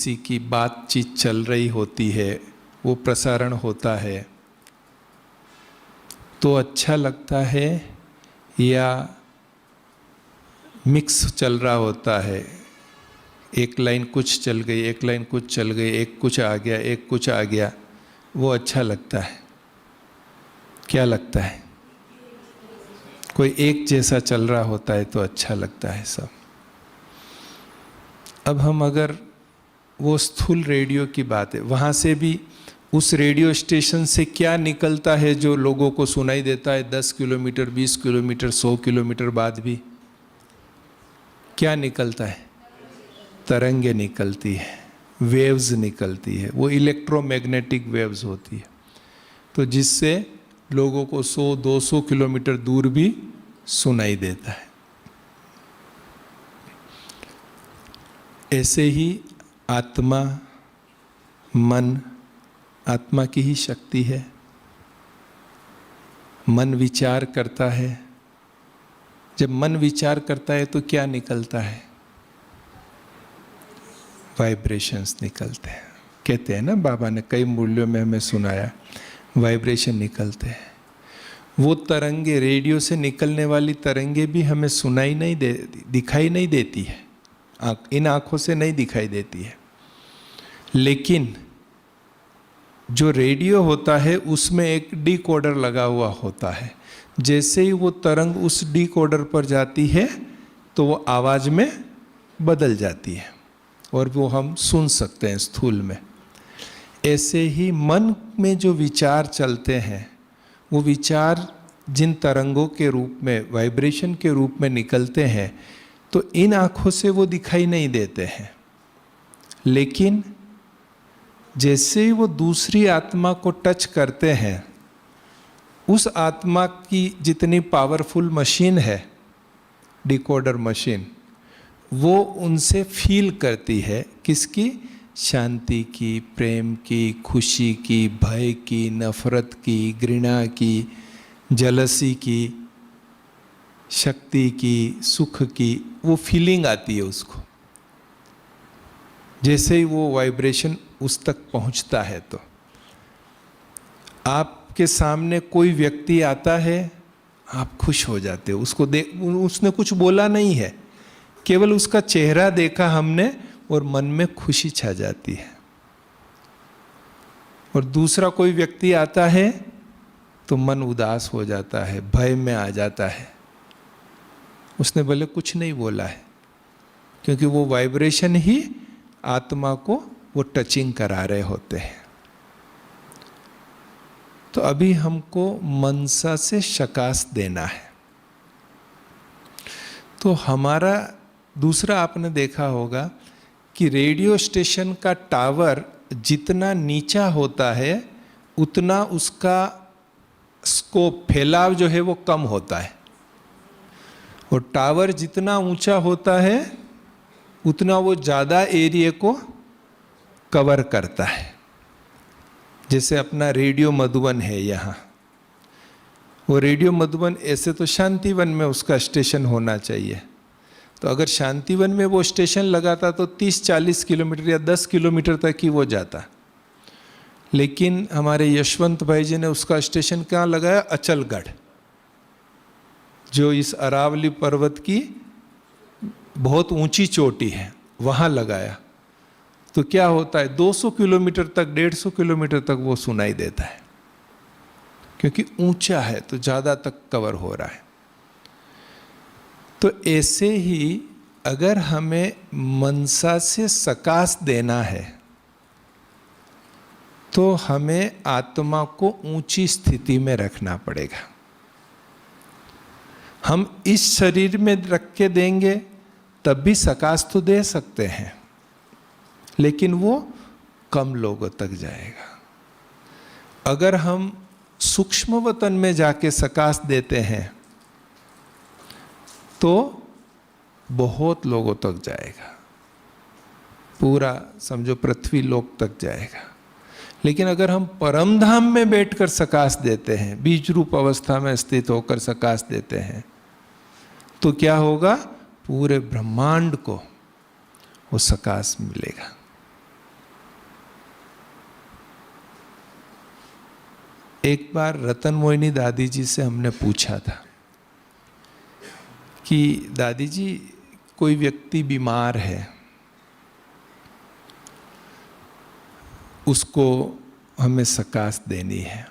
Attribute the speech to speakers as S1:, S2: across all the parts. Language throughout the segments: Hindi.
S1: किसी की बातचीत चल रही होती है, वो प्रसारण होता है तो अच्छा लगता है, या मिक्स चल रहा होता है, एक लाइन कुछ चल गई, एक लाइन कुछ चल गई, एक कुछ आ गया, एक कुछ आ गया, वो अच्छा लगता है? क्या लगता है? कोई एक जैसा चल रहा होता है तो अच्छा लगता है सब। अब हम अगर वो स्थूल रेडियो की बात है, वहाँ से भी उस रेडियो स्टेशन से क्या निकलता है जो लोगों को सुनाई देता है 10 किलोमीटर, 20 किलोमीटर, 100 किलोमीटर बाद भी? क्या निकलता है? तरंगे निकलती है, वेव्स निकलती है, वो इलेक्ट्रोमैग्नेटिक वेव्स होती है, तो जिससे लोगों को 100-200 किलोमीटर दूर भी सुनाई देता है। ऐसे ही आत्मा, मन, आत्मा की ही शक्ति है। मन विचार करता है, जब मन विचार करता है तो क्या निकलता है? वाइब्रेशंस निकलते हैं। कहते हैं ना, बाबा ने कई मूल्यों में हमें सुनाया, वाइब्रेशन निकलते हैं। वो तरंगे, रेडियो से निकलने वाली तरंगे भी हमें सुनाई नहीं दिखाई नहीं देती है, इन आँखों से नहीं दिखाई देती है, लेकिन जो रेडियो होता है उसमें एक डिकोडर लगा हुआ होता है। जैसे ही वो तरंग उस डिकोडर पर जाती है तो वो आवाज़ में बदल जाती है और वो हम सुन सकते हैं स्थूल में। ऐसे ही मन में जो विचार चलते हैं, वो विचार जिन तरंगों के रूप में, वाइब्रेशन के रूप में निकलते हैं, तो इन आँखों से वो दिखाई नहीं देते हैं, लेकिन जैसे ही वो दूसरी आत्मा को टच करते हैं, उस आत्मा की जितनी पावरफुल मशीन है, डिकोडर मशीन, वो उनसे फील करती है, किसकी? शांति की, प्रेम की, खुशी की, भय की, नफरत की, घृणा की, जलसी की, शक्ति की, सुख की, वो फीलिंग आती है उसको। जैसे ही वो वाइब्रेशन उस तक पहुंचता है, तो आपके सामने कोई व्यक्ति आता है, आप खुश हो जाते हो, उसको देख, उसने कुछ बोला नहीं है, केवल उसका चेहरा देखा हमने और मन में खुशी छा जाती है। और दूसरा कोई व्यक्ति आता है तो मन उदास हो जाता है, भय में आ जाता है, उसने भले कुछ नहीं बोला है, क्योंकि वो वाइब्रेशन ही आत्मा को वो टचिंग करा रहे होते हैं। तो अभी हमको मनसा से शकास देना है। तो हमारा दूसरा, आपने देखा होगा कि रेडियो स्टेशन का टावर जितना नीचा होता है उतना उसका स्कोप, फैलाव जो है वो कम होता है, और टावर जितना ऊंचा होता है उतना वो ज़्यादा एरिया को कवर करता है। जैसे अपना रेडियो मधुबन है यहाँ, वो रेडियो मधुबन ऐसे तो शांतिवन में उसका स्टेशन होना चाहिए, तो अगर शांतिवन में वो स्टेशन लगाता तो 30-40 किलोमीटर या 10 किलोमीटर तक ही वो जाता, लेकिन हमारे यशवंत भाई जी ने उसका स्टेशन कहाँ लगाया? अचलगढ़, जो इस अरावली पर्वत की बहुत ऊंची चोटी है, वहाँ लगाया। तो क्या होता है, 200 किलोमीटर तक, 150 किलोमीटर तक वो सुनाई देता है, क्योंकि ऊंचा है तो ज़्यादा तक कवर हो रहा है। तो ऐसे ही अगर हमें मनसा से सकाश देना है तो हमें आत्मा को ऊंची स्थिति में रखना पड़ेगा। हम इस शरीर में रख के देंगे तब भी सकाश तो दे सकते हैं, लेकिन वो कम लोगों तक जाएगा। अगर हम सूक्ष्म वतन में जाके सकाश देते हैं तो बहुत लोगों तक जाएगा, पूरा समझो पृथ्वी लोक तक जाएगा। लेकिन अगर हम परम धाम में बैठकर सकाश देते हैं, बीज रूप अवस्था में स्थित होकर सकाश देते हैं, तो क्या होगा? पूरे ब्रह्मांड को वो सकाश मिलेगा। एक बार रतन मोहिनी दादी जी से हमने पूछा था कि दादी जी, कोई व्यक्ति बीमार है, उसको हमें सकाश देनी है।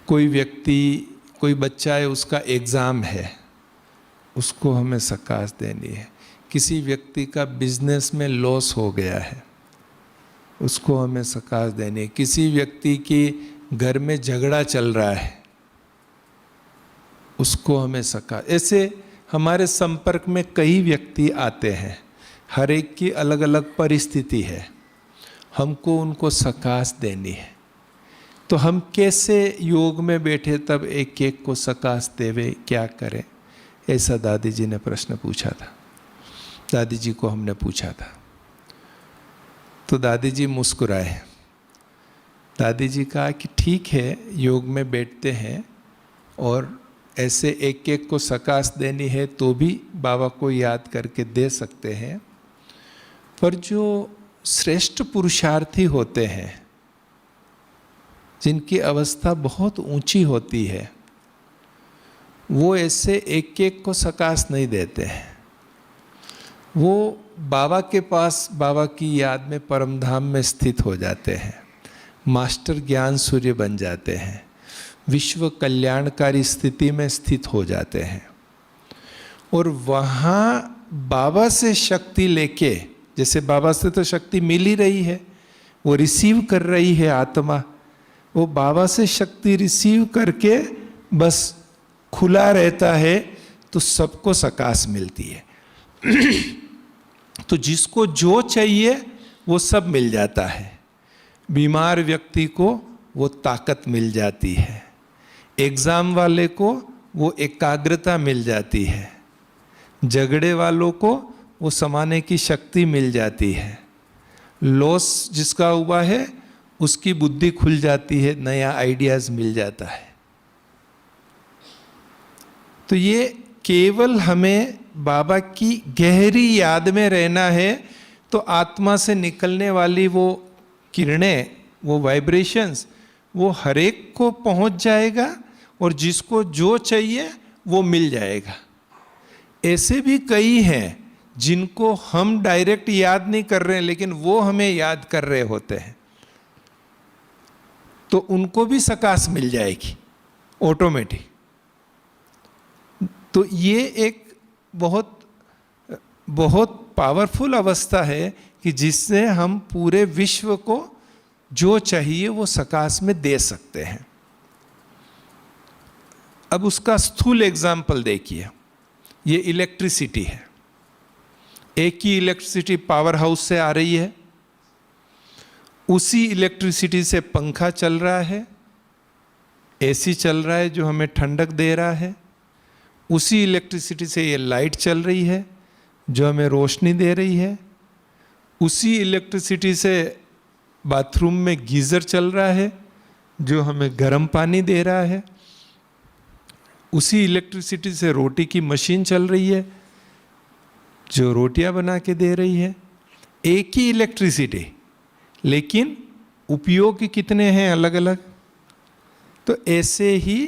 S1: कोई बच्चा है, उसका एग्ज़ाम है, उसको हमें सकाश देनी है। किसी व्यक्ति का बिजनेस में लॉस हो गया है, उसको हमें सकाश देनी है। किसी व्यक्ति की घर में झगड़ा चल रहा है, उसको हमें सकाश। ऐसे हमारे संपर्क में कई व्यक्ति आते हैं, हर एक की अलग अलग परिस्थिति है, हमको उनको सकाश देनी है। तो हम कैसे योग में बैठे तब एक एक को सकाश देवे, क्या करें? ऐसा दादी जी ने प्रश्न पूछा था। दादी जी को हमने पूछा था तो दादी जी मुस्कुराए। दादी जी कहा कि ठीक है, योग में बैठते हैं और ऐसे एक एक को सकाश देनी है तो भी बाबा को याद करके दे सकते हैं, पर जो श्रेष्ठ पुरुषार्थी होते हैं, जिनकी अवस्था बहुत ऊंची होती है, वो ऐसे एक एक को सकाश नहीं देते हैं। वो बाबा के पास, बाबा की याद में परम धाम में स्थित हो जाते हैं, मास्टर ज्ञान सूर्य बन जाते हैं, विश्व कल्याणकारी स्थिति में स्थित हो जाते हैं। और वहाँ बाबा से शक्ति लेके, जैसे बाबा से तो शक्ति मिल ही रही है, वो रिसीव कर रही है आत्मा, वो बाबा से शक्ति रिसीव करके बस खुला रहता है तो सबको सकाश मिलती है। तो जिसको जो चाहिए वो सब मिल जाता है। बीमार व्यक्ति को वो ताकत मिल जाती है, एग्जाम वाले को वो एकाग्रता मिल जाती है, झगड़े वालों को वो समाने की शक्ति मिल जाती है, लॉस जिसका हुआ है उसकी बुद्धि खुल जाती है, नया आइडियाज मिल जाता है। तो ये केवल हमें बाबा की गहरी याद में रहना है तो आत्मा से निकलने वाली वो किरणें, वो वाइब्रेशंस, वो हर एक को पहुंच जाएगा और जिसको जो चाहिए वो मिल जाएगा। ऐसे भी कई हैं जिनको हम डायरेक्ट याद नहीं कर रहे हैं, लेकिन वो हमें याद कर रहे होते हैं, तो उनको भी सकाश मिल जाएगी ऑटोमेटिक। तो ये एक बहुत बहुत पावरफुल अवस्था है कि जिससे हम पूरे विश्व को जो चाहिए वो सकाश में दे सकते हैं। अब उसका स्थूल एग्जाम्पल देखिए, ये इलेक्ट्रिसिटी है। एक ही इलेक्ट्रिसिटी पावर हाउस से आ रही है, उसी इलेक्ट्रिसिटी से पंखा चल रहा है, एसी चल रहा है जो हमें ठंडक दे रहा है, उसी इलेक्ट्रिसिटी से ये लाइट चल रही है जो हमें रोशनी दे रही है, उसी इलेक्ट्रिसिटी से बाथरूम में गीज़र चल रहा है जो हमें गर्म पानी दे रहा है, उसी इलेक्ट्रिसिटी से रोटी की मशीन चल रही है जो रोटियां बना के दे रही है। एक ही इलेक्ट्रिसिटी, लेकिन उपयोग कितने हैं अलग अलग। तो ऐसे ही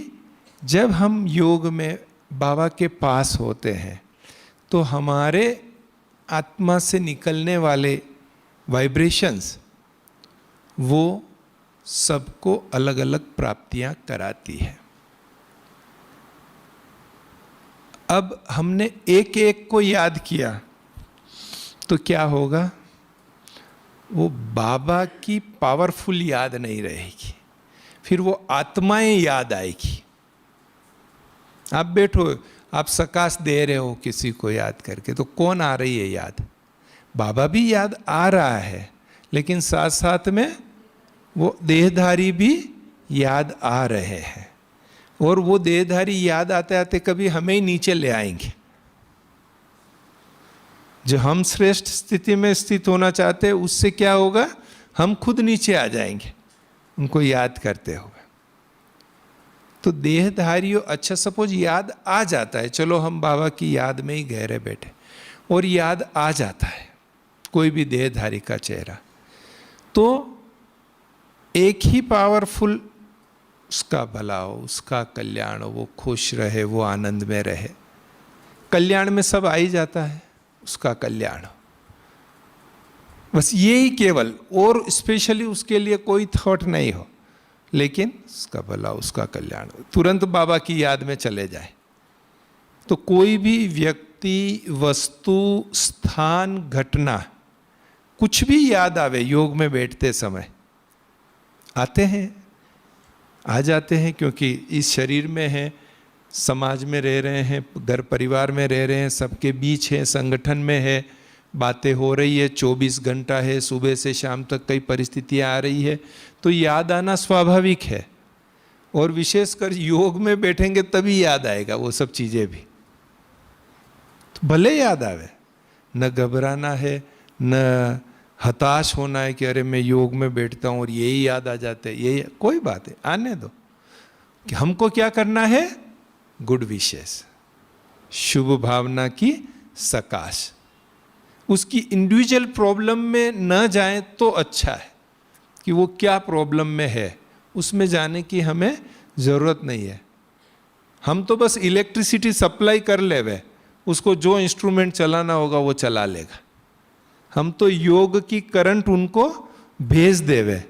S1: जब हम योग में बाबा के पास होते हैं तो हमारे आत्मा से निकलने वाले वाइब्रेशंस वो सबको अलग अलग प्राप्तियां कराती है। अब हमने एक एक को याद किया तो क्या होगा? वो बाबा की पावरफुल याद नहीं रहेगी, फिर वो आत्माएं याद आएगी। आप बैठो, आप सकाश दे रहे हो किसी को याद करके, तो कौन आ रही है याद? बाबा भी याद आ रहा है, लेकिन साथ साथ में वो देहधारी भी याद आ रहे हैं, और वो देहधारी याद आते आते कभी हमें ही नीचे ले आएंगे। जो हम श्रेष्ठ स्थिति में स्थित होना चाहते हैं उससे क्या होगा? हम खुद नीचे आ जाएंगे उनको याद करते हुए। तो देहधारियों, अच्छा सपोज याद आ जाता है, चलो हम बाबा की याद में ही गहरे बैठे और याद आ जाता है कोई भी देहधारी का चेहरा, तो एक ही पावरफुल उसका भला हो, उसका कल्याण हो, वो खुश रहे, वो आनंद में रहे। कल्याण में सब आ ही जाता है, उसका कल्याण हो, बस यही केवल, और स्पेशली उसके लिए कोई थॉट नहीं हो, लेकिन उसका भला, उसका कल्याण, तुरंत बाबा की याद में चले जाए। तो कोई भी व्यक्ति, वस्तु, स्थान, घटना, कुछ भी याद आवे योग में बैठते समय, आते हैं, आ जाते हैं, क्योंकि इस शरीर में है, समाज में रह रहे हैं, घर परिवार में रह रहे हैं, सबके बीच है, संगठन में है, बातें हो रही है, 24 घंटा है, सुबह से शाम तक कई परिस्थितियां आ रही है, तो याद आना स्वाभाविक है। और विशेषकर योग में बैठेंगे तभी याद आएगा वो सब चीज़ें भी। तो भले याद आवे, न घबराना है, न हताश होना है कि अरे मैं योग में बैठता हूँ और यही याद आ जाते हैं, यही कोई बात है, आने दो। कि हमको क्या करना है? गुड विशेस, शुभ भावना की सकाश। उसकी इंडिविजुअल प्रॉब्लम में न जाए तो अच्छा है, कि वो क्या प्रॉब्लम में है उसमें जाने की हमें ज़रूरत नहीं है। हम तो बस इलेक्ट्रिसिटी सप्लाई कर लेवे, उसको जो इंस्ट्रूमेंट चलाना होगा वो चला लेगा। हम तो योग की करंट उनको भेज देवे।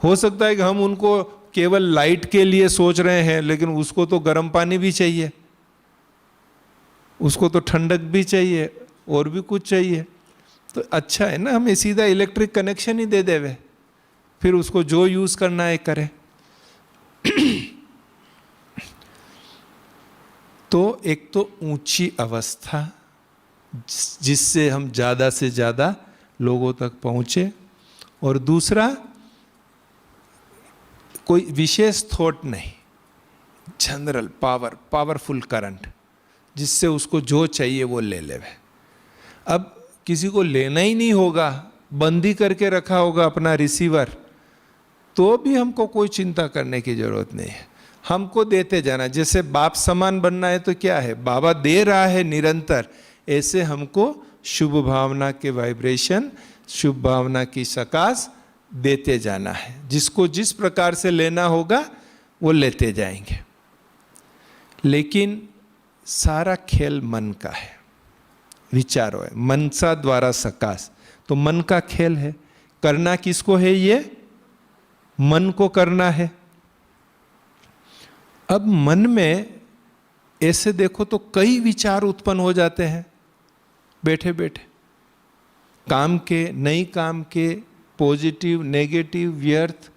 S1: हो सकता है कि हम उनको केवल लाइट के लिए सोच रहे हैं, लेकिन उसको तो गर्म पानी भी चाहिए, उसको तो ठंडक भी चाहिए, और भी कुछ चाहिए। तो अच्छा है ना, हमें सीधा इलेक्ट्रिक कनेक्शन ही दे देवे, फिर उसको जो यूज करना है करे। तो एक तो ऊंची अवस्था जिससे हम ज़्यादा से ज़्यादा लोगों तक पहुँचे, और दूसरा कोई विशेष थॉट नहीं, जनरल पावरफुल करंट, जिससे उसको जो चाहिए वो ले लेवे। अब किसी को लेना ही नहीं होगा, बंद ही करके रखा होगा अपना रिसीवर, तो भी हमको कोई चिंता करने की जरूरत नहीं है। हमको देते जाना, जैसे बाप समान बनना है तो क्या है, बाबा दे रहा है निरंतर, ऐसे हमको शुभ भावना के वाइब्रेशन, शुभ भावना की सकाश देते जाना है। जिसको जिस प्रकार से लेना होगा वो लेते जाएंगे। लेकिन सारा खेल मन का है, विचारो है, मनसा द्वारा सकाश, तो मन का खेल है। करना किसको है? ये मन को करना है। अब मन में ऐसे देखो तो कई विचार उत्पन्न हो जाते हैं बैठे बैठे, काम के, नहीं काम के, पॉजिटिव, नेगेटिव, व्यर्थ,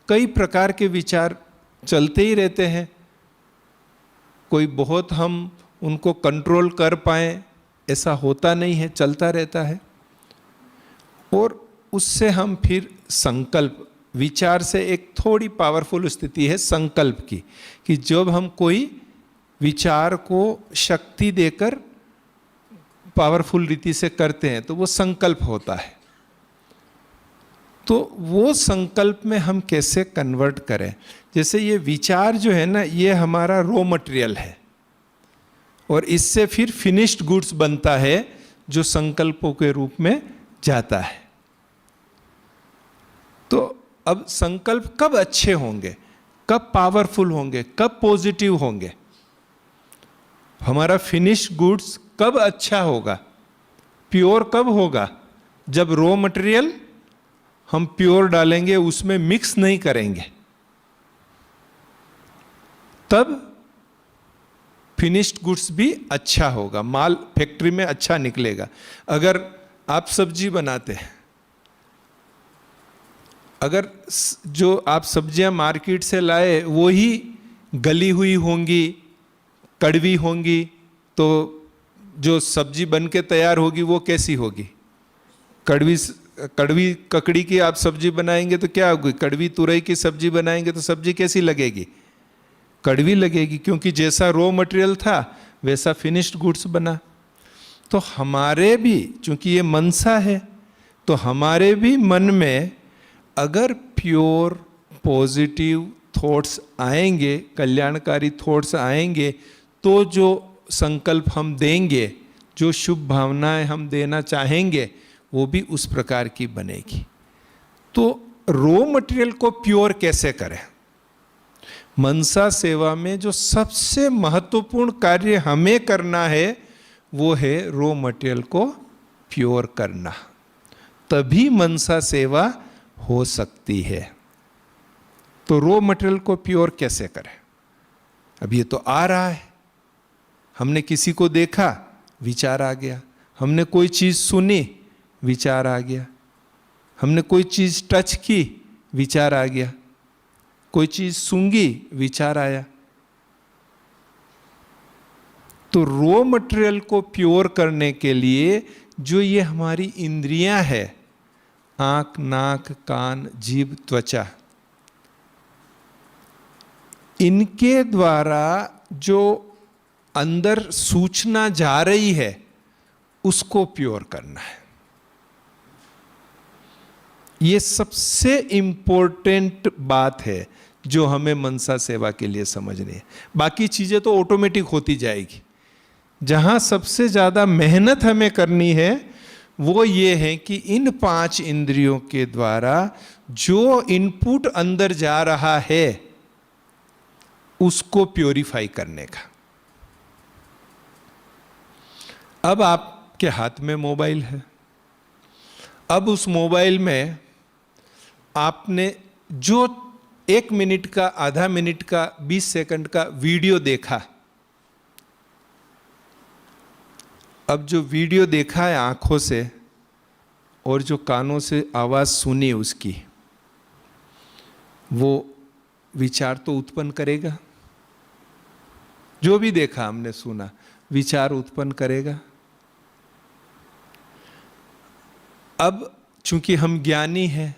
S1: कई प्रकार के विचार चलते ही रहते हैं। कोई बहुत हम उनको कंट्रोल कर पाए ऐसा होता नहीं है, चलता रहता है। और उससे हम फिर संकल्प, विचार से एक थोड़ी पावरफुल स्थिति है संकल्प की, कि जब हम कोई विचार को शक्ति देकर पावरफुल रीति से करते हैं तो वो संकल्प होता है। तो वो संकल्प में हम कैसे कन्वर्ट करें? जैसे ये विचार जो है ना, ये हमारा रॉ मटेरियल है, और इससे फिर फिनिश्ड गुड्स बनता है जो संकल्पों के रूप में जाता है। तो अब संकल्प कब अच्छे होंगे, कब पावरफुल होंगे, कब पॉजिटिव होंगे? हमारा फिनिश्ड गुड्स कब अच्छा होगा, प्योर कब होगा? जब रॉ मटेरियल हम प्योर डालेंगे, उसमें मिक्स नहीं करेंगे, तब फिनिश्ड गुड्स भी अच्छा होगा, माल फैक्ट्री में अच्छा निकलेगा। अगर आप सब्जी बनाते हैं, अगर जो आप सब्जियां मार्केट से लाए वो ही गली हुई होंगी, कड़वी होंगी, तो जो सब्जी बन के तैयार होगी वो कैसी होगी? कड़वी ककड़ी की आप सब्जी बनाएंगे तो क्या होगी? कड़वी तुरई की सब्जी बनाएंगे तो सब्जी कैसी लगेगी? कड़वी लगेगी, क्योंकि जैसा रॉ मटेरियल था वैसा फिनिश्ड गुड्स बना। तो हमारे भी, चूंकि ये मनसा है, तो हमारे भी मन में अगर प्योर पॉजिटिव थॉट्स आएंगे, कल्याणकारी थॉट्स आएंगे, तो जो संकल्प हम देंगे, जो शुभ भावनाएं हम देना चाहेंगे, वो भी उस प्रकार की बनेगी। तो रॉ मटेरियल को प्योर कैसे करें? मनसा सेवा में जो सबसे महत्वपूर्ण कार्य हमें करना है वो है रॉ मटेरियल को प्योर करना, तभी मनसा सेवा हो सकती है। तो रॉ मटेरियल को प्योर कैसे करें? अब ये तो आ रहा है, हमने किसी को देखा, विचार आ गया, हमने कोई चीज सुनी, विचार आ गया, हमने कोई चीज टच की, विचार आ गया, कोई चीज सूंघी, विचार आया। तो रॉ मटेरियल को प्योर करने के लिए जो ये हमारी इंद्रियां है, आंख, नाक, कान, जीभ, त्वचा, इनके द्वारा जो अंदर सूचना जा रही है उसको प्योर करना है। ये सबसे इंपॉर्टेंट बात है जो हमें मनसा सेवा के लिए समझनी है। बाकी चीजें तो ऑटोमेटिक होती जाएगी। जहां सबसे ज्यादा मेहनत हमें करनी है वो ये है कि इन 5 इंद्रियों के द्वारा जो इनपुट अंदर जा रहा है उसको प्योरीफाई करने का। अब आपके हाथ में मोबाइल है, अब उस मोबाइल में आपने जो 1 मिनट का, आधा मिनट का, 20 सेकंड का वीडियो देखा, अब जो वीडियो देखा है आंखों से और जो कानों से आवाज सुनी उसकी, वो विचार तो उत्पन्न करेगा। जो भी देखा हमने, सुना, विचार उत्पन्न करेगा। अब चूंकि हम ज्ञानी हैं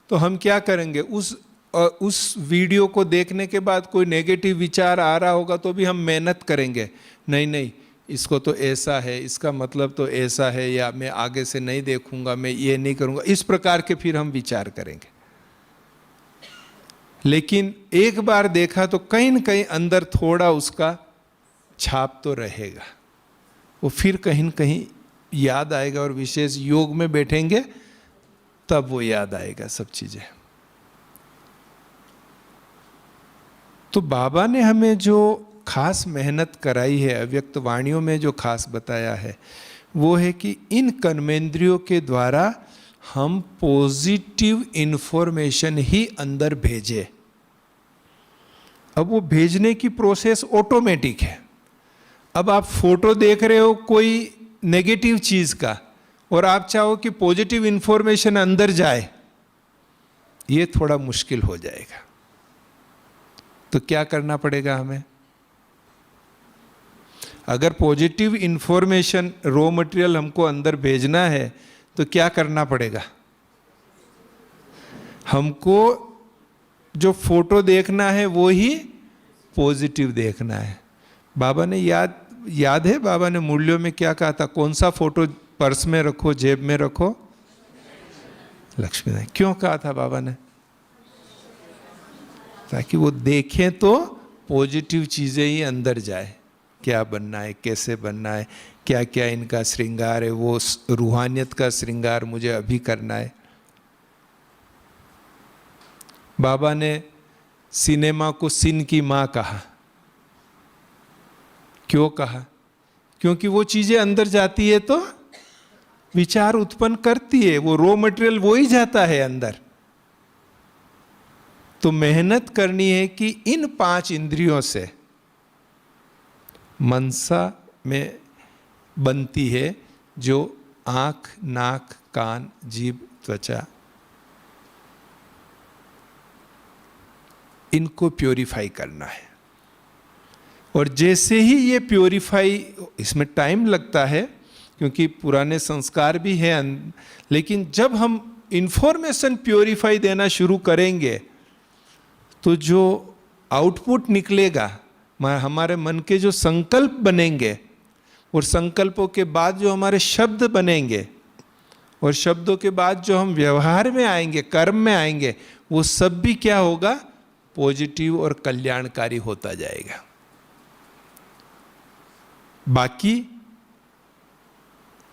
S1: तो हम क्या करेंगे, उस वीडियो को देखने के बाद कोई नेगेटिव विचार आ रहा होगा तो भी हम मेहनत करेंगे, नहीं नहीं इसको तो ऐसा है, इसका मतलब तो ऐसा है, या मैं आगे से नहीं देखूंगा, मैं ये नहीं करूंगा, इस प्रकार के फिर हम विचार करेंगे। लेकिन एक बार देखा तो कहीं न कहीं अंदर थोड़ा उसका छाप तो रहेगा, वो फिर कहीं न कहीं याद आएगा, और विशेष योग में बैठेंगे तब वो याद आएगा सब चीजें। तो बाबा ने हमें जो खास मेहनत कराई है, अव्यक्त वाणियों में जो खास बताया है, वो है कि इन कर्मेंद्रियों के द्वारा हम पॉजिटिव इंफॉर्मेशन ही अंदर भेजे। अब वो भेजने की प्रोसेस ऑटोमेटिक है। अब आप फोटो देख रहे हो कोई नेगेटिव चीज का और आप चाहो कि पॉजिटिव इंफॉर्मेशन अंदर जाए, ये थोड़ा मुश्किल हो जाएगा। तो क्या करना पड़ेगा हमें? अगर पॉजिटिव इंफॉर्मेशन, रॉ मटेरियल हमको अंदर भेजना है तो क्या करना पड़ेगा? हमको जो फोटो देखना है वो ही पॉजिटिव देखना है। बाबा ने याद है बाबा ने मूल्यों में क्या कहा था? कौन सा फोटो पर्स में रखो, जेब में रखो? लक्ष्मी नारायण। क्यों कहा था बाबा ने? ताकि वो देखें तो पॉजिटिव चीजें ही अंदर जाए। क्या बनना है, कैसे बनना है, क्या क्या इनका श्रृंगार है, वो रूहानियत का श्रृंगार मुझे अभी करना है। बाबा ने सिनेमा को सिन की मां कहा। क्यों कहा? क्योंकि वो चीजें अंदर जाती है तो विचार उत्पन्न करती है, वो रॉ मटेरियल वो ही जाता है अंदर। तो मेहनत करनी है कि इन 5 इंद्रियों से मनसा में बनती है जो आंख, नाक, कान, जीभ, त्वचा, इनको प्योरीफाई करना है। और जैसे ही ये प्योरीफाई, इसमें टाइम लगता है क्योंकि पुराने संस्कार भी हैं, लेकिन जब हम इंफॉर्मेशन प्योरीफाई देना शुरू करेंगे तो जो आउटपुट निकलेगा, हमारे मन के जो संकल्प बनेंगे और संकल्पों के बाद जो हमारे शब्द बनेंगे और शब्दों के बाद जो हम व्यवहार में आएंगे, कर्म में आएंगे, वो सब भी क्या होगा? पॉजिटिव और कल्याणकारी होता जाएगा। बाकी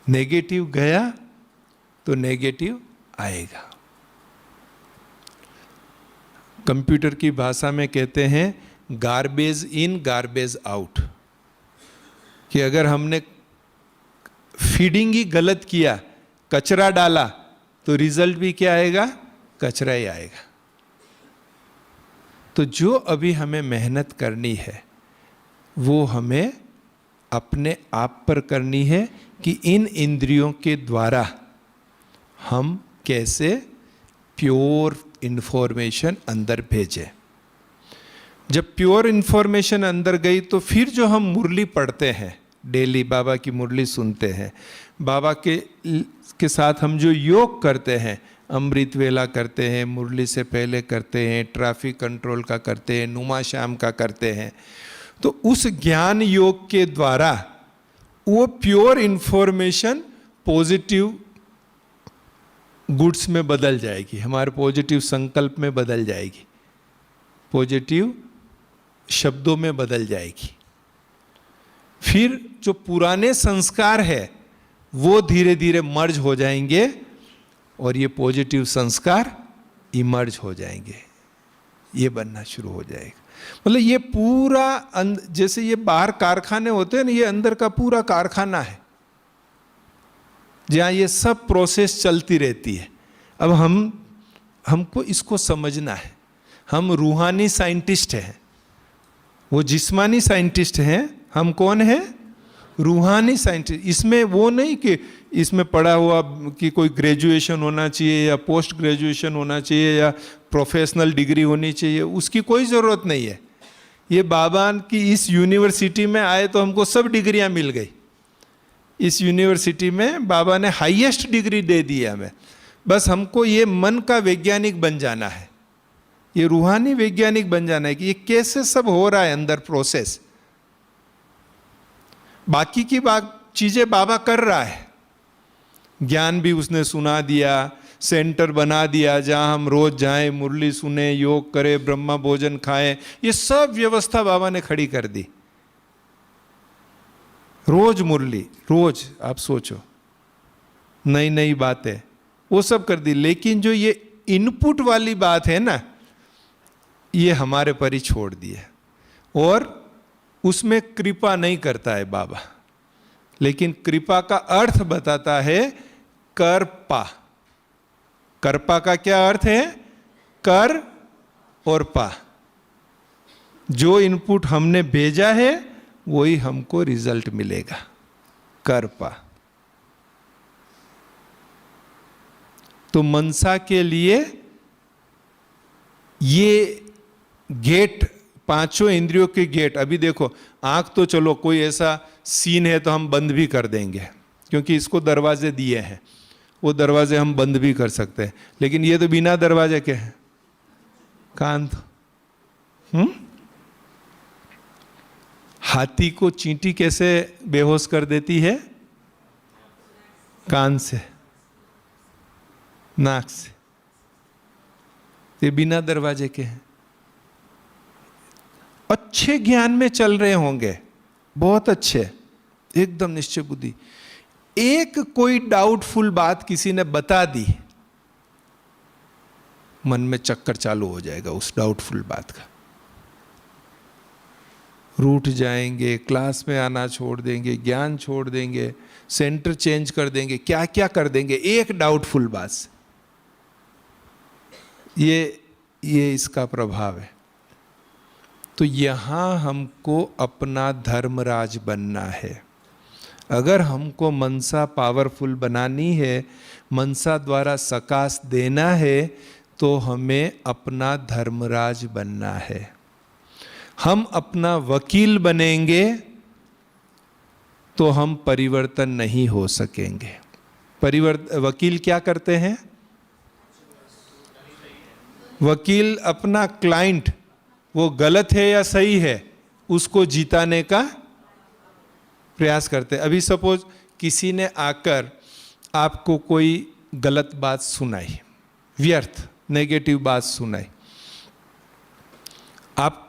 S1: नेगेटिव गया तो नेगेटिव आएगा। कंप्यूटर की भाषा में कहते हैं गार्बेज इन गार्बेज आउट, कि अगर हमने फीडिंग ही गलत किया, कचरा डाला, तो रिजल्ट भी क्या आएगा? कचरा ही आएगा। तो जो अभी हमें मेहनत करनी है वो हमें अपने आप पर करनी है कि इन इंद्रियों के द्वारा हम कैसे प्योर इंफॉर्मेशन अंदर भेजें। जब प्योर इंफॉर्मेशन अंदर गई तो फिर जो हम मुरली पढ़ते हैं, डेली बाबा की मुरली सुनते हैं, बाबा के साथ हम जो योग करते हैं, अमृत वेला करते हैं, मुरली से पहले करते हैं, ट्रैफिक कंट्रोल का करते हैं, नुमा श्याम का करते हैं, तो उस ज्ञान योग के द्वारा वो प्योर इंफॉर्मेशन पॉजिटिव गुड्स में बदल जाएगी, हमारे पॉजिटिव संकल्प में बदल जाएगी, पॉजिटिव शब्दों में बदल जाएगी। फिर जो पुराने संस्कार है वो धीरे धीरे मर्ज हो जाएंगे और ये पॉजिटिव संस्कार इमर्ज हो जाएंगे, ये बनना शुरू हो जाएगा। मतलब ये पूरा जैसे ये बाहर कारखाने होते हैं ना, ये अंदर का पूरा कारखाना है जहाँ ये सब प्रोसेस चलती रहती है। अब हमको इसको समझना है। हम रूहानी साइंटिस्ट हैं, वो जिस्मानी साइंटिस्ट हैं, हम कौन हैं? रूहानी साइंटिस्ट। इसमें वो नहीं कि इसमें पढ़ा हुआ कि कोई ग्रेजुएशन होना चाहिए या पोस्ट ग्रेजुएशन होना चाहिए या प्रोफेशनल डिग्री होनी चाहिए, उसकी कोई ज़रूरत नहीं है। ये बाबा की इस यूनिवर्सिटी में आए तो हमको सब डिग्रियां मिल गई। इस यूनिवर्सिटी में बाबा ने हाईएस्ट डिग्री दे दी हमें। बस हमको ये मन का वैज्ञानिक बन जाना है, ये रूहानी वैज्ञानिक बन जाना है कि ये कैसे सब हो रहा है अंदर प्रोसेस। बाकी की चीजें बाबा कर रहा है, ज्ञान भी उसने सुना दिया, सेंटर बना दिया जहां हम रोज जाएं, मुरली सुने, योग करें, ब्रह्मा भोजन खाएं, ये सब व्यवस्था बाबा ने खड़ी कर दी। रोज मुरली, रोज आप सोचो, नई नई बातें वो सब कर दी। लेकिन जो ये इनपुट वाली बात है ना, ये हमारे पर ही छोड़ दी है और उसमें कृपा नहीं करता है बाबा। लेकिन कृपा का अर्थ बताता है कर्पा। कर्पा का क्या अर्थ है? कर और पा। जो इनपुट हमने भेजा है वही हमको रिजल्ट मिलेगा, कर्पा। तो मनसा के लिए ये गेट, पांचों इंद्रियों के गेट, अभी देखो आंख तो चलो कोई ऐसा सीन है तो हम बंद भी कर देंगे क्योंकि इसको दरवाजे दिए हैं, वो दरवाजे हम बंद भी कर सकते हैं। लेकिन ये तो बिना दरवाजे के हैं। कान तो हाथी को चींटी कैसे बेहोश कर देती है? कान से, नाक से। ये बिना दरवाजे के हैं। अच्छे ज्ञान में चल रहे होंगे, बहुत अच्छे, एकदम निश्चय बुद्धि। एक कोई डाउटफुल बात किसी ने बता दी, मन में चक्कर चालू हो जाएगा उस डाउटफुल बात का। रूठ जाएंगे, क्लास में आना छोड़ देंगे, ज्ञान छोड़ देंगे, सेंटर चेंज कर देंगे, क्या क्या कर देंगे एक डाउटफुल बात से। ये इसका प्रभाव है। तो यहां हमको अपना धर्मराज बनना है। अगर हमको मनसा पावरफुल बनानी है, मनसा द्वारा सकाश देना है, तो हमें अपना धर्मराज बनना है। हम अपना वकील बनेंगे तो हम परिवर्तन नहीं हो सकेंगे। वकील क्या करते हैं? वकील अपना क्लाइंट, वो गलत है या सही है, उसको जिताने का प्रयास करते हैं। अभी सपोज किसी ने आकर आपको कोई गलत बात सुनाई, व्यर्थ नेगेटिव बात सुनाई, आप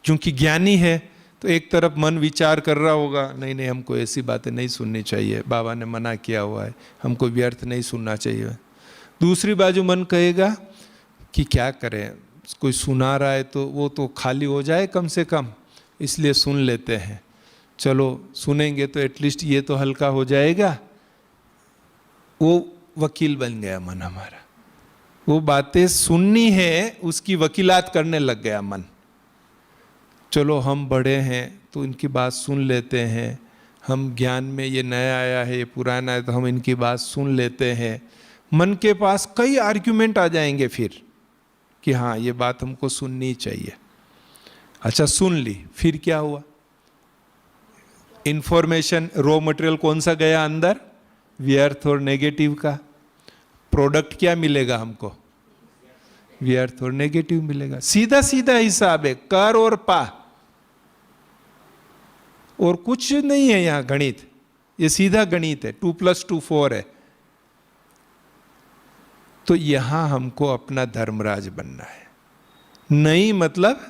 S1: क्योंकि ज्ञानी है तो एक तरफ मन विचार कर रहा होगा, नहीं नहीं हमको ऐसी बातें नहीं सुननी चाहिए, बाबा ने मना किया हुआ है, हमको व्यर्थ नहीं सुनना चाहिए। दूसरी बाजू मन कहेगा कि क्या करें, कोई सुना रहा है तो वो तो खाली हो जाए कम से कम, इसलिए सुन लेते हैं। चलो सुनेंगे तो एटलीस्ट ये तो हल्का हो जाएगा। वो वकील बन गया मन हमारा, वो बातें सुननी है उसकी वकीलात करने लग गया मन। चलो हम बड़े हैं तो इनकी बात सुन लेते हैं, हम ज्ञान में ये नया आया है ये पुराना है तो हम इनकी बात सुन लेते हैं। मन के पास कई आर्ग्यूमेंट आ जाएंगे फिर कि हाँ ये बात हमको सुननी चाहिए। अच्छा सुन ली, फिर क्या हुआ? इंफॉर्मेशन रॉ मटेरियल कौन सा गया अंदर? व्यर्थ और नेगेटिव का। प्रोडक्ट क्या मिलेगा हमको? व्यर्थ और नेगेटिव मिलेगा। सीधा सीधा हिसाब है, कर और पा, और कुछ नहीं है यहां गणित, ये सीधा गणित है। 2 + 2 4 है। तो यहां हमको अपना धर्मराज बनना है। नहीं मतलब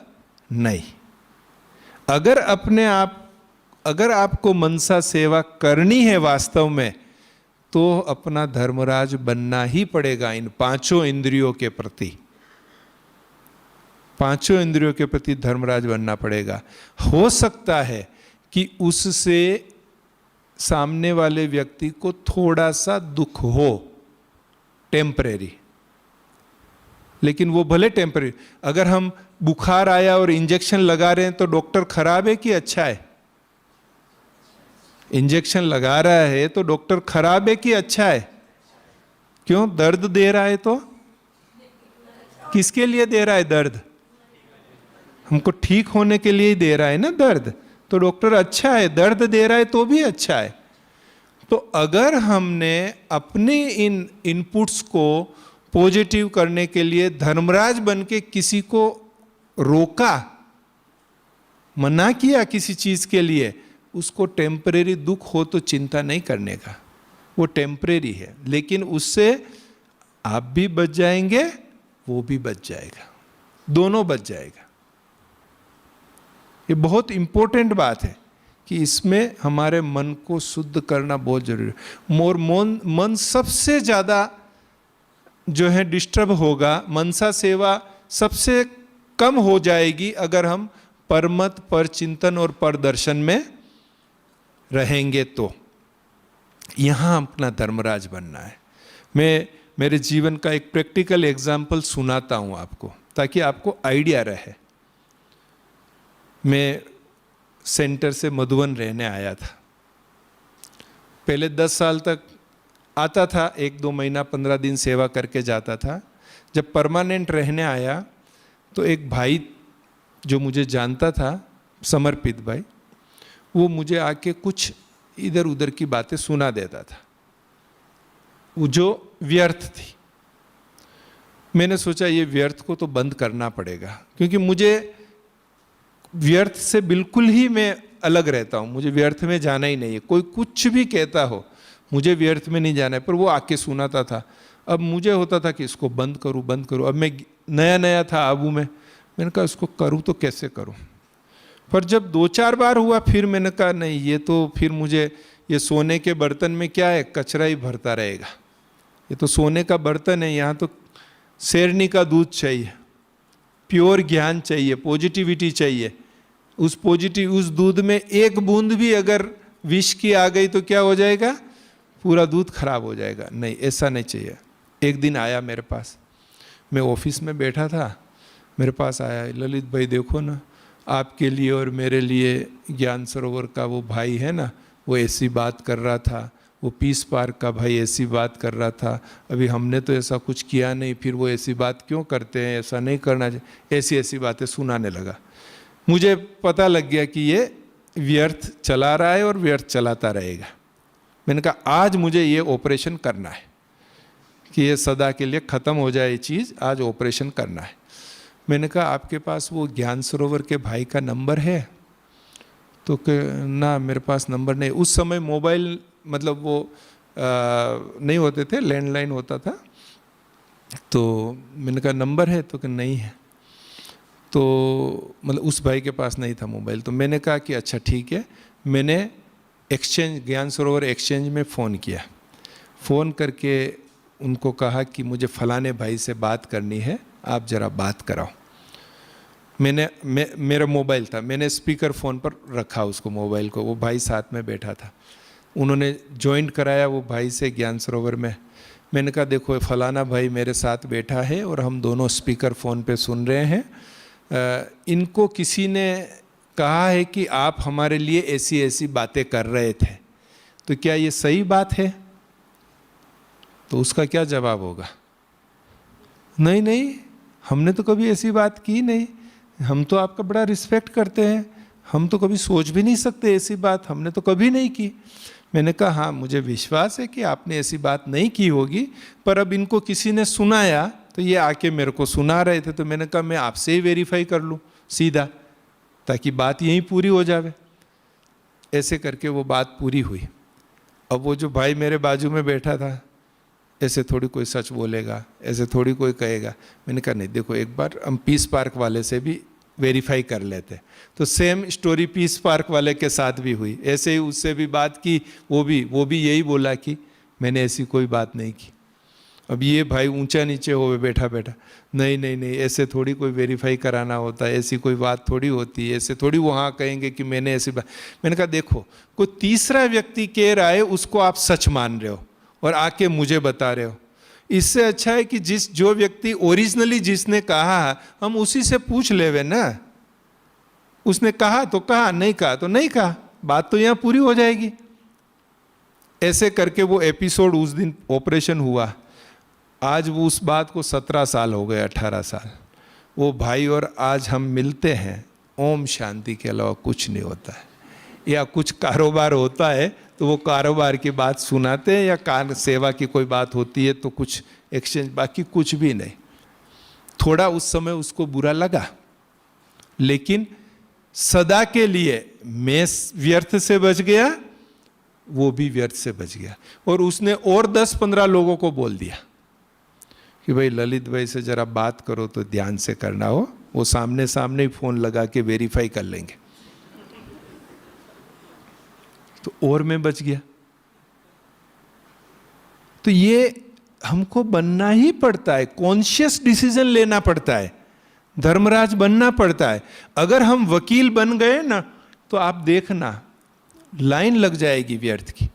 S1: नहीं। अगर आपको मनसा सेवा करनी है वास्तव में, तो अपना धर्मराज बनना ही पड़ेगा इन 5 इंद्रियों के प्रति। 5 इंद्रियों के प्रति धर्मराज बनना पड़ेगा। हो सकता है कि उससे सामने वाले व्यक्ति को थोड़ा सा दुख हो, टेम्परेरी, लेकिन वो भले टेम्परेरी। अगर हम बुखार आया और इंजेक्शन लगा रहे हैं तो डॉक्टर खराब है कि अच्छा है? इंजेक्शन लगा रहा है तो डॉक्टर खराब है कि अच्छा है? क्यों? दर्द दे रहा है तो किसके लिए दे रहा है दर्द? हमको ठीक होने के लिए ही दे रहा है ना दर्द। तो डॉक्टर अच्छा है, दर्द दे रहा है तो भी अच्छा है। तो अगर हमने अपने इन इनपुट्स को पॉजिटिव करने के लिए धर्मराज बन के किसी को रोका, मना किया किसी चीज के लिए, उसको टेम्परेरी दुख हो तो चिंता नहीं करने का, वो टेम्परेरी है। लेकिन उससे आप भी बच जाएंगे, वो भी बच जाएगा, दोनों बच जाएगा। ये बहुत इंपॉर्टेंट बात है कि इसमें हमारे मन को शुद्ध करना बहुत जरूरी है। मन सबसे ज्यादा जो है डिस्टर्ब होगा, मनसा सेवा सबसे कम हो जाएगी अगर हम परमत, पर चिंतन और पर दर्शन में रहेंगे। तो यहां अपना धर्मराज बनना है। मैं मेरे जीवन का एक प्रैक्टिकल एग्जाम्पल सुनाता हूं आपको, ताकि आपको आइडिया रहे। मैं सेंटर से मधुबन रहने आया था। पहले 10 साल तक आता था, 1-2 महीना 15 दिन सेवा करके जाता था। जब परमानेंट रहने आया तो एक भाई जो मुझे जानता था, समर्पित भाई, वो मुझे आके कुछ इधर उधर की बातें सुना देता था, वो जो व्यर्थ थी। मैंने सोचा ये व्यर्थ को तो बंद करना पड़ेगा, क्योंकि मुझे व्यर्थ से बिल्कुल ही मैं अलग रहता हूँ। मुझे व्यर्थ में जाना ही नहीं है। कोई कुछ भी कहता हो, मुझे व्यर्थ में नहीं जाना है। पर वो आके सुनाता था। अब मुझे होता था कि इसको बंद करूँ। अब मैं नया नया था आबू में, मैंने कहा इसको करूँ तो कैसे करूँ। पर जब 2-4 बार हुआ, फिर मैंने कहा नहीं, ये तो फिर मुझे, ये सोने के बर्तन में क्या है, कचरा ही भरता रहेगा। ये तो सोने का बर्तन है, यहाँ तो शेरनी का दूध चाहिए, प्योर ज्ञान चाहिए, पॉजिटिविटी चाहिए। उस दूध में एक बूंद भी अगर विष की आ गई तो क्या हो जाएगा, पूरा दूध खराब हो जाएगा। नहीं, ऐसा नहीं चाहिए। एक दिन आया मेरे पास, मैं ऑफिस में बैठा था, मेरे पास आया, ललित भाई देखो ना, आपके लिए और मेरे लिए ज्ञान सरोवर का वो भाई है ना, वो ऐसी बात कर रहा था, वो पीस पार्क का भाई ऐसी बात कर रहा था। अभी हमने तो ऐसा कुछ किया नहीं, फिर वो ऐसी बात क्यों करते हैं, ऐसा नहीं करना चाहिए। ऐसी बातें सुनाने लगा। मुझे पता लग गया कि ये व्यर्थ चला रहा है और व्यर्थ चलाता रहेगा। मैंने कहा आज मुझे ये ऑपरेशन करना है कि ये सदा के लिए ख़त्म हो जाए ये चीज़, आज ऑपरेशन करना है। मैंने कहा आपके पास वो ज्ञान सरोवर के भाई का नंबर है? तो ना मेरे पास नंबर नहीं। उस समय मोबाइल मतलब वो नहीं होते थे, लैंडलाइन होता था। तो मैंने कहा नंबर है? तो कि नहीं है। तो मतलब उस भाई के पास नहीं था मोबाइल। तो मैंने कहा कि अच्छा ठीक है। मैंने एक्सचेंज, ज्ञान सरोवर एक्सचेंज में फ़ोन किया। फ़ोन करके उनको कहा कि मुझे फ़लाने भाई से बात करनी है, आप ज़रा बात कराओ। मेरा मोबाइल था, मैंने स्पीकर फ़ोन पर रखा उसको, मोबाइल को, वो भाई साथ में बैठा था, उन्होंने ज्वाइंट कराया वो भाई से ज्ञान सरोवर में। मैंने कहा देखो फलाना भाई मेरे साथ बैठा है और हम दोनों स्पीकर फ़ोन पे सुन रहे हैं, इनको किसी ने कहा है कि आप हमारे लिए ऐसी ऐसी बातें कर रहे थे, तो क्या ये सही बात है? तो उसका क्या जवाब होगा? नहीं नहीं, हमने तो कभी ऐसी बात की नहीं, हम तो आपका बड़ा रिस्पेक्ट करते हैं, हम तो कभी सोच भी नहीं सकते ऐसी बात, हमने तो कभी नहीं की। मैंने कहा हाँ मुझे विश्वास है कि आपने ऐसी बात नहीं की होगी, पर अब इनको किसी ने सुनाया तो ये आके मेरे को सुना रहे थे, तो मैंने कहा मैं आपसे ही वेरीफाई कर लूँ सीधा, ताकि बात यहीं पूरी हो जावे। ऐसे करके वो बात पूरी हुई। अब वो जो भाई मेरे बाजू में बैठा था, ऐसे थोड़ी कोई सच बोलेगा, ऐसे थोड़ी कोई कहेगा। मैंने कहा नहीं देखो, एक बार हम पीस पार्क वाले से भी वेरीफाई कर लेते। तो सेम स्टोरी पीस पार्क वाले के साथ भी हुई, ऐसे ही उससे भी बात की, वो भी यही बोला कि मैंने ऐसी कोई बात नहीं की। अब ये भाई ऊंचा नीचे हो बैठा बैठा, नहीं नहीं नहीं, ऐसे थोड़ी कोई वेरीफाई कराना होता है, ऐसी कोई बात थोड़ी होती है, ऐसे थोड़ी वहाँ कहेंगे कि मैंने ऐसी बात। मैंने कहा देखो, कोई तीसरा व्यक्ति कह रहा है उसको आप सच मान रहे हो और आके मुझे बता रहे हो। इससे अच्छा है कि जो व्यक्ति ओरिजिनली जिसने कहा हम उसी से पूछ लेवे ना, उसने कहा तो कहा, नहीं कहा तो नहीं कहा, बात तो यहाँ पूरी हो जाएगी। ऐसे करके वो एपिसोड उस दिन ऑपरेशन हुआ। आज वो उस बात को 17 साल हो गए, 18 साल वो भाई, और आज हम मिलते हैं। ओम शांति के अलावा कुछ नहीं होता है, या कुछ कारोबार होता है तो वो कारोबार की बात सुनाते हैं, या कार सेवा की कोई बात होती है तो कुछ एक्सचेंज, बाकी कुछ भी नहीं। थोड़ा उस समय उसको बुरा लगा, लेकिन सदा के लिए मैं व्यर्थ से बच गया, वो भी व्यर्थ से बच गया। और उसने और 10-15 लोगों को बोल दिया कि भाई ललित भाई से जरा बात करो तो ध्यान से करना हो, वो सामने सामने ही फोन लगा के वेरीफाई कर लेंगे। तो और मैं बच गया। तो ये हमको बनना ही पड़ता है, कॉन्शियस डिसीजन लेना पड़ता है, धर्मराज बनना पड़ता है। अगर हम वकील बन गए ना तो आप देखना लाइन लग जाएगी व्यर्थ की।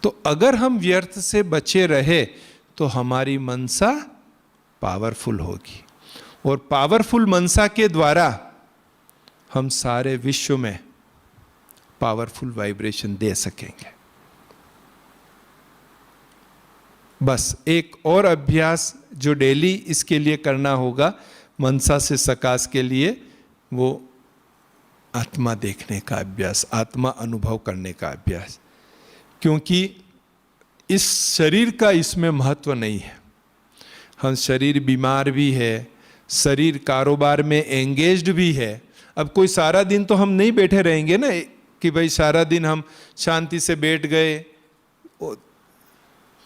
S1: तो अगर हम व्यर्थ से बचे रहे तो हमारी मनसा पावरफुल होगी, और पावरफुल मनसा के द्वारा हम सारे विश्व में पावरफुल वाइब्रेशन दे सकेंगे। बस एक और अभ्यास जो डेली इसके लिए करना होगा, मनसा से सकाश के लिए, वो आत्मा देखने का अभ्यास, आत्मा अनुभव करने का अभ्यास। क्योंकि इस शरीर का इसमें महत्व नहीं है। हम शरीर बीमार भी है, शरीर कारोबार में एंगेज्ड भी है। अब कोई सारा दिन तो हम नहीं बैठे रहेंगे ना कि भाई सारा दिन हम शांति से बैठ गए,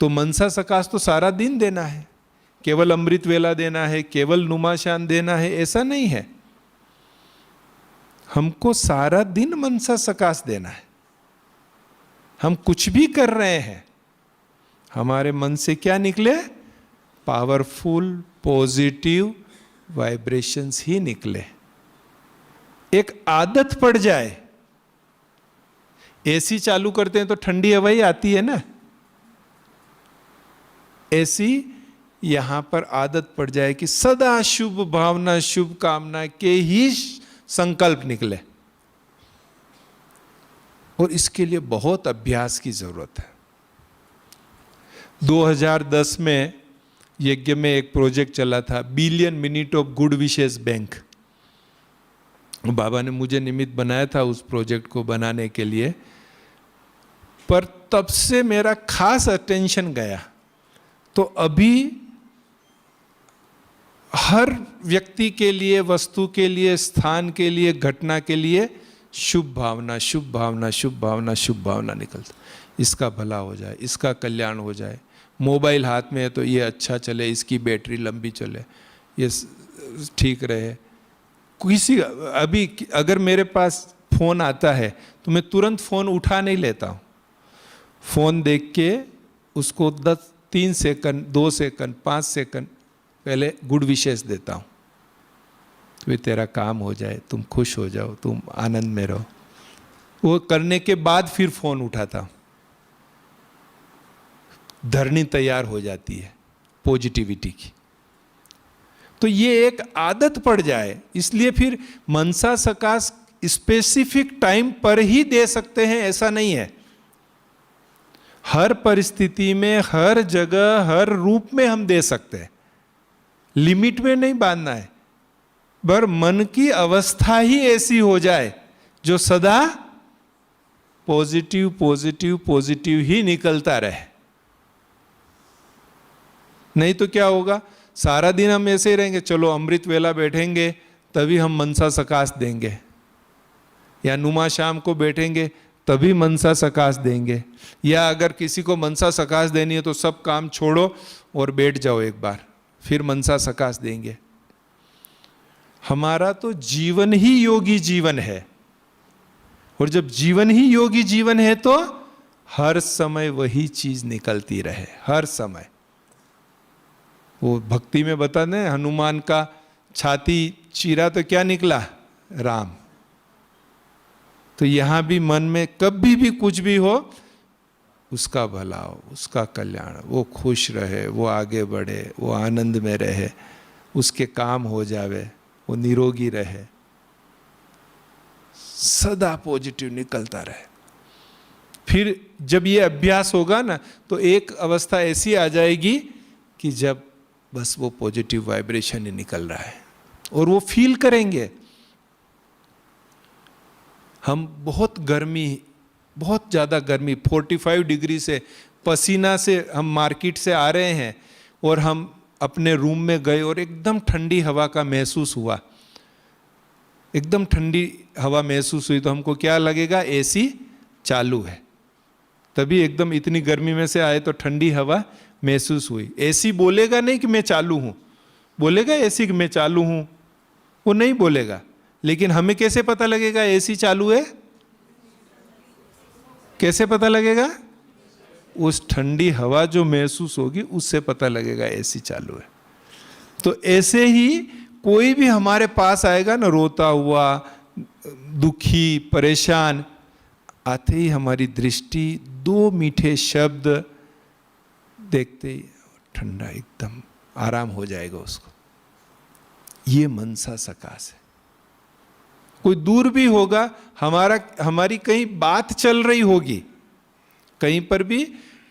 S1: तो मनसा सकाश तो सारा दिन देना है, केवल अमृत वेला देना है, केवल नुमाशान देना है, ऐसा नहीं है। हमको सारा दिन मनसा सकाश देना है। हम कुछ भी कर रहे हैं, हमारे मन से क्या निकले? पावरफुल पॉजिटिव वाइब्रेशंस ही निकले। एक आदत पड़ जाए, एसी चालू करते हैं तो ठंडी हवा ही आती है ना, ऐसी यहां पर आदत पड़ जाए कि सदा शुभ भावना, शुभ कामना के ही संकल्प निकले। और इसके लिए बहुत अभ्यास की जरूरत है। 2010 में यज्ञ में एक प्रोजेक्ट चला था, billion minute of good wishes bank. बाबा ने मुझे निमित्त बनाया था उस प्रोजेक्ट को बनाने के लिए, पर तब से मेरा खास अटेंशन गया। तो अभी हर व्यक्ति के लिए, वस्तु के लिए, स्थान के लिए, घटना के लिए शुभ भावना, शुभ भावना, शुभ भावना, शुभ भावना निकलता। इसका भला हो जाए, इसका कल्याण हो जाए। मोबाइल हाथ में है तो ये अच्छा चले, इसकी बैटरी लंबी चले, ये ठीक रहे। किसी अभी अगर मेरे पास फ़ोन आता है तो मैं तुरंत फ़ोन उठा नहीं लेता हूँ। फ़ोन देख के उसको 3 सेकंड, 2 सेकंड, 5 सेकंड पहले गुड विशेस देता हूँ, तो तेरा काम हो जाए, तुम खुश हो जाओ, तुम आनंद में रहो। वो करने के बाद फिर फोन उठाता हूँ, धरनी तैयार हो जाती है पॉजिटिविटी की। तो ये एक आदत पड़ जाए, इसलिए फिर मनसा सकाश स्पेसिफिक टाइम पर ही दे सकते हैं ऐसा नहीं है। हर परिस्थिति में, हर जगह, हर रूप में हम दे सकते हैं, लिमिट में नहीं बांधना है। पर मन की अवस्था ही ऐसी हो जाए जो सदा पॉजिटिव पॉजिटिव पॉजिटिव ही निकलता रहे। नहीं तो क्या होगा, सारा दिन हम ऐसे ही रहेंगे, चलो अमृत वेला बैठेंगे तभी हम मनसा सकाश देंगे, या नुमा शाम को बैठेंगे तभी मनसा सकाश देंगे, या अगर किसी को मनसा सकाश देनी है तो सब काम छोड़ो और बैठ जाओ एक बार, फिर मनसा सकाश देंगे। हमारा तो जीवन ही योगी जीवन है, और जब जीवन ही योगी जीवन है तो हर समय वही चीज निकलती रहे, हर समय। वो भक्ति में बताते हैं, हनुमान का छाती चीरा तो क्या निकला, राम। तो यहां भी मन में कभी भी कुछ भी हो, उसका भला हो, उसका कल्याण, वो खुश रहे, वो आगे बढ़े, वो आनंद में रहे, उसके काम हो जावे, वो निरोगी रहे, सदा पॉजिटिव निकलता रहे। फिर जब ये अभ्यास होगा ना, तो एक अवस्था ऐसी आ जाएगी कि जब बस वो पॉजिटिव वाइब्रेशन ही निकल रहा है, और वो फील करेंगे। हम बहुत गर्मी, बहुत ज़्यादा गर्मी, 45 डिग्री से पसीना से हम मार्केट से आ रहे हैं, और हम अपने रूम में गए और एकदम ठंडी हवा का महसूस हुआ, एकदम ठंडी हवा महसूस हुई, तो हमको क्या लगेगा, एसी चालू है। तभी एकदम इतनी गर्मी में से आए तो ठंडी हवा महसूस हुई। एसी बोलेगा नहीं कि मैं चालू हूं, बोलेगा एसी कि मैं चालू हूं, वो नहीं बोलेगा। लेकिन हमें कैसे पता लगेगा एसी चालू है, कैसे पता लगेगा, उस ठंडी हवा जो महसूस होगी उससे पता लगेगा एसी चालू है। तो ऐसे ही कोई भी हमारे पास आएगा ना, रोता हुआ, दुखी, परेशान, आते ही हमारी दृष्टि दो मीठे शब्द देखते ही ठंडा, एकदम आराम हो जाएगा उसको। ये मनसा सकाश है। कोई दूर भी होगा, हमारी कहीं बात चल रही होगी, कहीं पर भी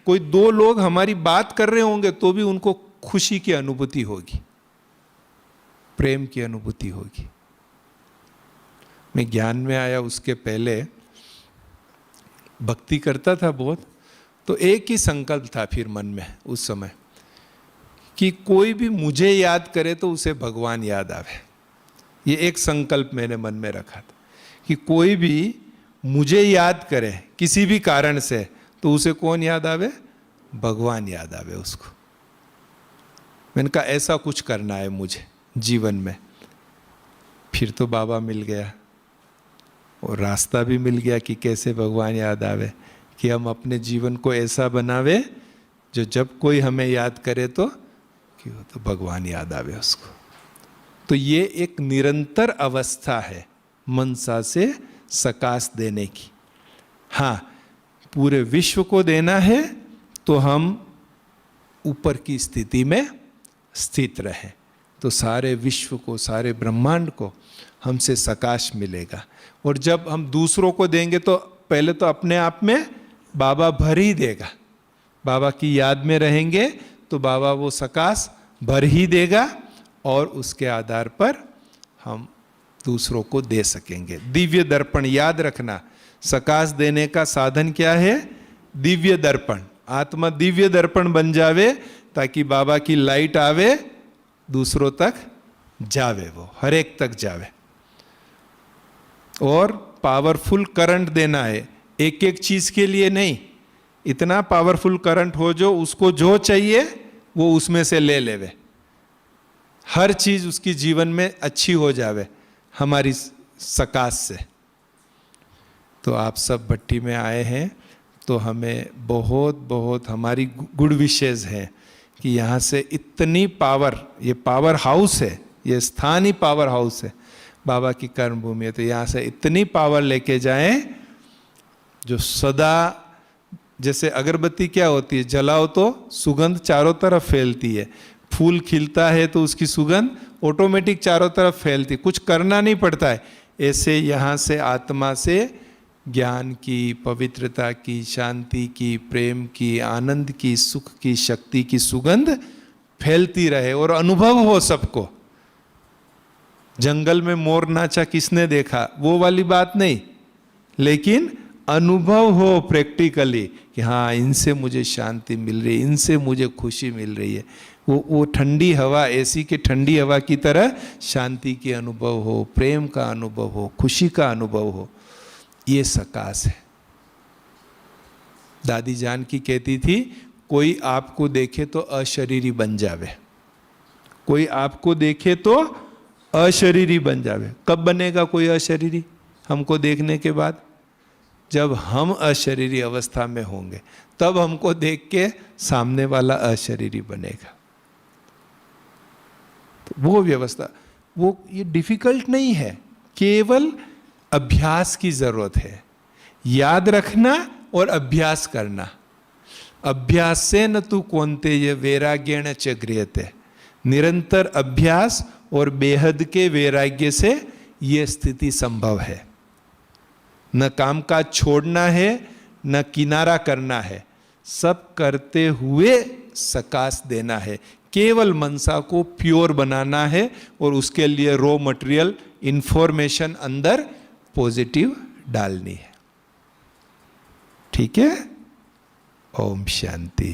S1: कोई दो लोग हमारी बात कर रहे होंगे, तो भी उनको खुशी की अनुभूति होगी, प्रेम की अनुभूति होगी। मैं ज्ञान में आया उसके पहले भक्ति करता था बहुत, तो एक ही संकल्प था फिर मन में उस समय कि कोई भी मुझे याद करे तो उसे भगवान याद आवे। ये एक संकल्प मैंने मन में रखा था कि कोई भी मुझे याद करे किसी भी कारण से, तो उसे कौन याद आवे, भगवान याद आवे उसको। मैंने कहा ऐसा कुछ करना है मुझे जीवन में। फिर तो बाबा मिल गया और रास्ता भी मिल गया कि कैसे भगवान याद आवे, कि हम अपने जीवन को ऐसा बनावे जो जब कोई हमें याद करे तो कि वो तो भगवान याद आवे उसको। तो ये एक निरंतर अवस्था है मनसा से सकाश देने की। हाँ, पूरे विश्व को देना है तो हम ऊपर की स्थिति में स्थित रहें, तो सारे विश्व को, सारे ब्रह्मांड को हमसे सकाश मिलेगा। और जब हम दूसरों को देंगे तो पहले तो अपने आप में बाबा भर ही देगा। बाबा की याद में रहेंगे तो बाबा वो सकाश भर ही देगा, और उसके आधार पर हम दूसरों को दे सकेंगे। दिव्य दर्पण, याद रखना, सकाश देने का साधन क्या है, दिव्य दर्पण। आत्मा दिव्य दर्पण बन जावे ताकि बाबा की लाइट आवे, दूसरों तक जावे, वो हर एक तक जावे। और पावरफुल करंट देना है, एक एक चीज के लिए नहीं, इतना पावरफुल करंट हो जो उसको जो चाहिए वो उसमें से ले लेवे, हर चीज उसकी जीवन में अच्छी हो जावे हमारी सकाश से। तो आप सब भट्टी में आए हैं तो हमें बहुत बहुत हमारी गुड विशेज हैं कि यहाँ से इतनी पावर, ये पावर हाउस है, ये स्थान ही पावर हाउस है, बाबा की कर्म भूमि है, तो यहाँ से इतनी पावर लेके जाएं जो सदा, जैसे अगरबत्ती क्या होती है, जलाओ तो सुगंध चारों तरफ फैलती है, फूल खिलता है तो उसकी सुगंध ऑटोमेटिक चारों तरफ फैलती, कुछ करना नहीं पड़ता है। ऐसे यहाँ से आत्मा से ज्ञान की, पवित्रता की, शांति की, प्रेम की, आनंद की, सुख की, शक्ति की सुगंध फैलती रहे और अनुभव हो सबको। जंगल में मोर नाचा किसने देखा, वो वाली बात नहीं, लेकिन अनुभव हो प्रैक्टिकली कि हाँ इनसे मुझे शांति मिल रही है, इनसे मुझे खुशी मिल रही है। वो ठंडी हवा, एसी के ठंडी हवा की तरह शांति के अनुभव हो, प्रेम का अनुभव हो, खुशी का अनुभव हो, ये सकाश है। दादी जान की कहती थी, कोई आपको देखे तो अशरीरी बन जावे, कोई आपको देखे तो अशरीरी बन जावे। कब बनेगा कोई अशरीरी हमको देखने के बाद? जब हम अशरीरी अवस्था में होंगे, तब हमको देख के सामने वाला अशरीरी बनेगा। तो वो व्यवस्था, वो ये डिफिकल्ट नहीं है, केवल अभ्यास की जरूरत है। याद रखना और अभ्यास करना। अभ्यास से न तू कौनते ये वैराग्येण च गृह्यते। निरंतर अभ्यास और बेहद के वैराग्य से ये स्थिति संभव है। न काम काज छोड़ना है, न किनारा करना है, सब करते हुए सकाश देना है। केवल मनसा को प्योर बनाना है और उसके लिए रॉ मटेरियल इंफॉर्मेशन अंदर पॉजिटिव डालनी है। ठीक है? ओम शांति।